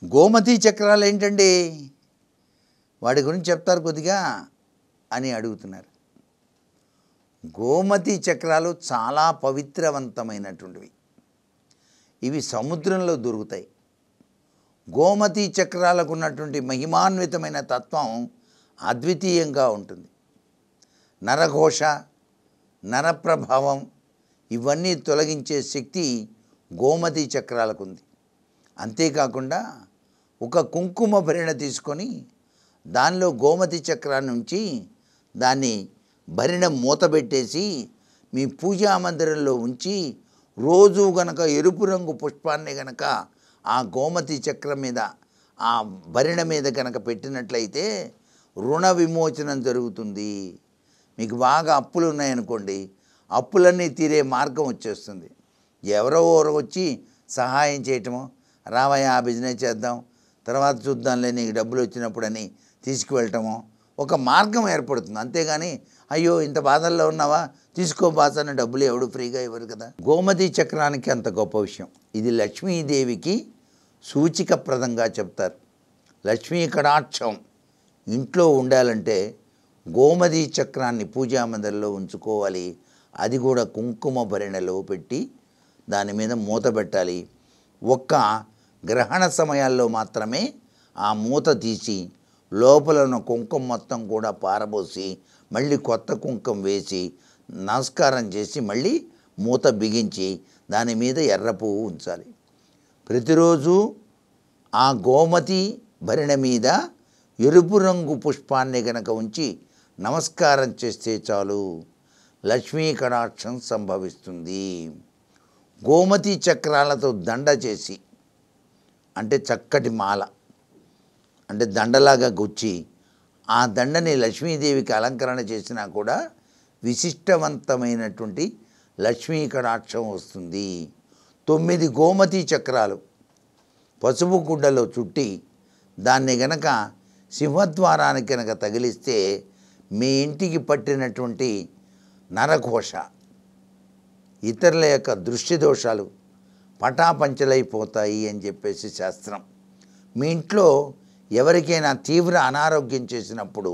గోమతి చక్రాలు ఏంటండి, వాటి గురించి చెప్తారు కొద్దిగా అని అడుగుతున్నారు. గోమతి చక్రాలు చాలా పవిత్రవంతమైనటువంటివి. ఇవి సముద్రంలో దొరుకుతాయి. గోమతి చక్రాలకు ఉన్నటువంటి మహిమాన్వితమైన తత్వం అద్వితీయంగా ఉంటుంది. నరఘోష, నరప్రభావం ఇవన్నీ తొలగించే శక్తి గోమతి చక్రాలకు ఉంది. అంతేకాకుండా ఒక కుంకుమ భరిణ తీసుకొని దానిలో గోమతి చక్రాన్ని ఉంచి దాన్ని భరిణ మూతబెట్టేసి మీ పూజా మందిరంలో ఉంచి రోజు గనక ఎరుపు రంగు పుష్పాన్ని గనక ఆ గోమతి చక్రం మీద ఆ భరిణ మీద గనక పెట్టినట్లయితే రుణ విమోచనం జరుగుతుంది. మీకు బాగా అప్పులు ఉన్నాయనుకోండి, అప్పులన్నీ తీరే మార్గం వచ్చేస్తుంది. ఎవరో వచ్చి సహాయం చేయటమో, రావయ్య ఆ బిజినెస్ చేద్దాం తర్వాత చూద్దాంలే నీకు డబ్బులు వచ్చినప్పుడని తీసుకువెళ్ళటమో ఒక మార్గం ఏర్పడుతుంది. అంతేగాని అయ్యో ఇంత బాధల్లో ఉన్నావా తీసుకో బాస్ అని డబ్బులు ఎవడు ఫ్రీగా ఇవ్వరు కదా. గోమతి చక్రానికి అంత గొప్ప విషయం. ఇది లక్ష్మీదేవికి సూచికప్రదంగా చెప్తారు. లక్ష్మీ కటాక్షం ఇంట్లో ఉండాలంటే గోమతి చక్రాన్ని పూజా మందిరంలో ఉంచుకోవాలి. అది కూడా కుంకుమ భరిణలో పెట్టి దాని మీద మూత పెట్టాలి. ఒక్క గ్రహణ సమయాల్లో మాత్రమే ఆ మూత తీసి లోపల ఉన్న కుంకుమ మొత్తం కూడా పారబోసి మళ్ళీ కొత్త కుంకుమ వేసి నమస్కారం చేసి మళ్ళీ మూత బిగించి దాని మీద ఎర్ర పువ్వు ఉంచాలి. ప్రతిరోజు ఆ గోమతి భరిణ మీద ఎరుపు రంగు పుష్పాన్ని గనక ఉంచి నమస్కారం చేస్తే చాలు లక్ష్మీ కటాక్షం సంభవిస్తుంది. గోమతి చక్రాలతో దండ చేసి అంటే చక్కటి మాల అంటే దండలాగా గుచ్చి ఆ దండని లక్ష్మీదేవికి అలంకరణ చేసినా కూడా విశిష్టవంతమైనటువంటి లక్ష్మీ కటాక్షం వస్తుంది. 9 గోమతి చక్రాలు పసుపు గుడ్డలో చుట్టి దాన్ని గనక సింహద్వారానికి గనక తగిలిస్తే మీ ఇంటికి పట్టినటువంటి నరఘోష, ఇతరుల యొక్క దృష్టి దోషాలు పటాపంచలైపోతాయి అని చెప్పేసి శాస్త్రం. మీ ఇంట్లో ఎవరికైనా తీవ్ర అనారోగ్యం చేసినప్పుడు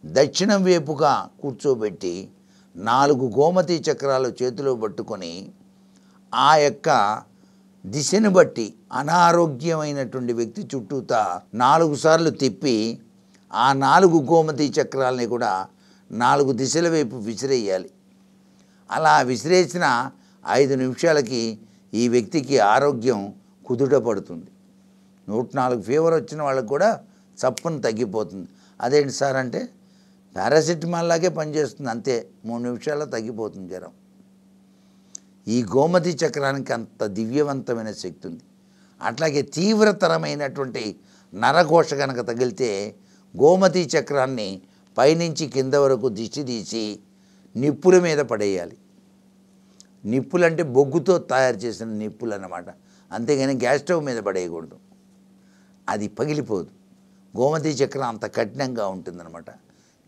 దక్షిణం వైపుగా కూర్చోబెట్టి 4 గోమతి చక్రాలు చేతిలో పట్టుకొని ఆ యొక్క దిశను బట్టి అనారోగ్యమైనటువంటి వ్యక్తి చుట్టూతా 4 సార్లు తిప్పి ఆ 4 గోమతి చక్రాలని కూడా 4 దిశల వైపు విసిరేయాలి. అలా విసిరేసిన 5 నిమిషాలకి ఈ వ్యక్తికి ఆరోగ్యం కుదుట పడుతుంది. 104 ఫీవర్ వచ్చిన వాళ్ళకి కూడా చప్పును తగ్గిపోతుంది. అదేంటి సార్ అంటే పారాసిటమాల్ లాగే పనిచేస్తుంది, అంతే 3 నిమిషాల్లో తగ్గిపోతుంది జ్వరం. ఈ గోమతి చక్రానికి అంత దివ్యవంతమైన శక్తి ఉంది. అట్లాగే తీవ్రతరమైనటువంటి నరఘోష కనుక తగిలితే గోమతి చక్రాన్ని పైనుంచి కింద వరకు దిష్టి తీసి నిప్పుల మీద పడేయాలి. నిప్పులంటే బొగ్గుతో తయారు చేసిన నిప్పులు అన్నమాట, అంతేగాని గ్యాస్ స్టవ్ మీద పడేయకూడదు, అది పగిలిపోదు. గోమతి చక్రం అంత కఠినంగా ఉంటుందన్నమాట.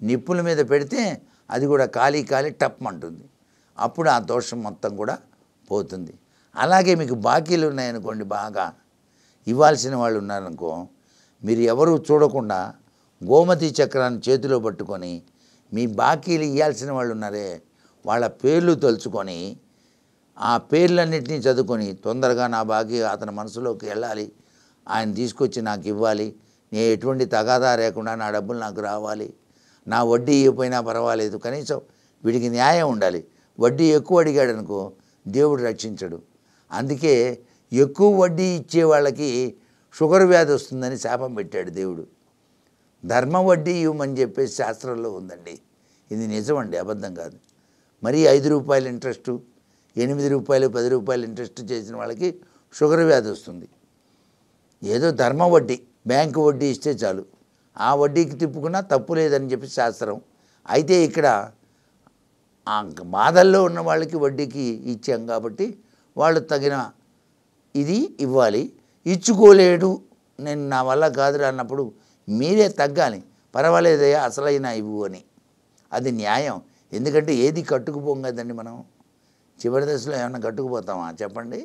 నిప్పుల మీద పెడితే అది కూడా కాలి టప్మంటుంది. అప్పుడు ఆ దోషం మొత్తం కూడా పోతుంది. అలాగే మీకు బాకీలు ఉన్నాయనుకోండి, బాగా ఇవ్వాల్సిన వాళ్ళు ఉన్నారనుకో, మీరు ఎవరు చూడకుండా గోమతి చక్రాన్ని చేతిలో పట్టుకొని మీ బాకీలు ఇవ్వాల్సిన వాళ్ళు ఉన్నారే వాళ్ళ పేర్లు తలుచుకొని ఆ పేర్లన్నింటినీ చదువుకొని తొందరగా నా బాకీ అతని మనసులోకి వెళ్ళాలి, ఆయన తీసుకొచ్చి నాకు ఇవ్వాలి, నేను ఎటువంటి తగాదా లేకుండా నా డబ్బులు నాకు రావాలి, నా వడ్డీ ఇవ్వకపోయినా పర్వాలేదు, కనీసం వీడికి న్యాయం ఉండాలి. వడ్డీ ఎక్కువ అడిగాడు అనుకో దేవుడు రక్షించడు. అందుకే ఎక్కువ వడ్డీ ఇచ్చే వాళ్ళకి షుగర్ వ్యాధి వస్తుందని శాపం పెట్టాడు దేవుడు. ధర్మ వడ్డీ ఇవ్వమని చెప్పేసి శాస్త్రంలో ఉందండి. ఇది నిజమండి, అబద్ధం కాదు. మరీ 5 రూపాయల ఇంట్రెస్టు, 8 రూపాయలు 10 రూపాయలు ఇంట్రెస్ట్ చేసిన వాళ్ళకి షుగర్ వ్యాధి వస్తుంది. ఏదో ధర్మ వడ్డీ, బ్యాంకు వడ్డీ ఇస్తే చాలు, ఆ వడ్డీకి తిప్పుకున్నా తప్పు లేదని చెప్పి శాస్త్రం. అయితే ఇక్కడ ఆ బాధల్లో ఉన్న వాళ్ళకి వడ్డీకి ఇచ్చాం కాబట్టి వాళ్ళు తగిన ఇది ఇవ్వాలి. ఇచ్చుకోలేడు, నేను నా వల్ల కాదురా అన్నప్పుడు మీరే తగ్గాలి, పర్వాలేదయ్యా అసలైన ఇవ్వు అని. అది న్యాయం. ఎందుకంటే ఏది కట్టుకుపోం కదండి మనం. చివరి దశలో ఏమన్నా కట్టుకుపోతామా చెప్పండి.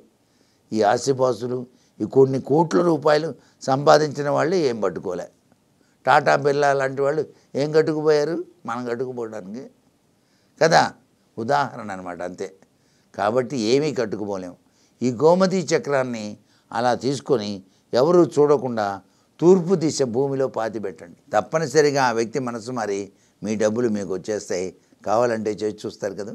ఈ ఆస్తిపాస్తులు ఈ కొన్ని కోట్ల రూపాయలు సంపాదించిన వాళ్ళు ఏం పట్టుకోలే. టాటా బిర్లా లాంటి వాళ్ళు ఏం కట్టుకుపోయారు, మనం కట్టుకుపోవడానికి కదా, ఉదాహరణ అనమాట అంతే. కాబట్టి ఏమీ కట్టుకుపోలేం. ఈ గోమతీ చక్రాన్ని అలా తీసుకొని ఎవరు చూడకుండా తూర్పు దిశ భూమిలో పాతిపెట్టండి. తప్పనిసరిగా ఆ వ్యక్తి మనసు మారి మీ డబ్బులు మీకు వచ్చేస్తాయి. కావాలంటే చేసి చూస్తారు కదా.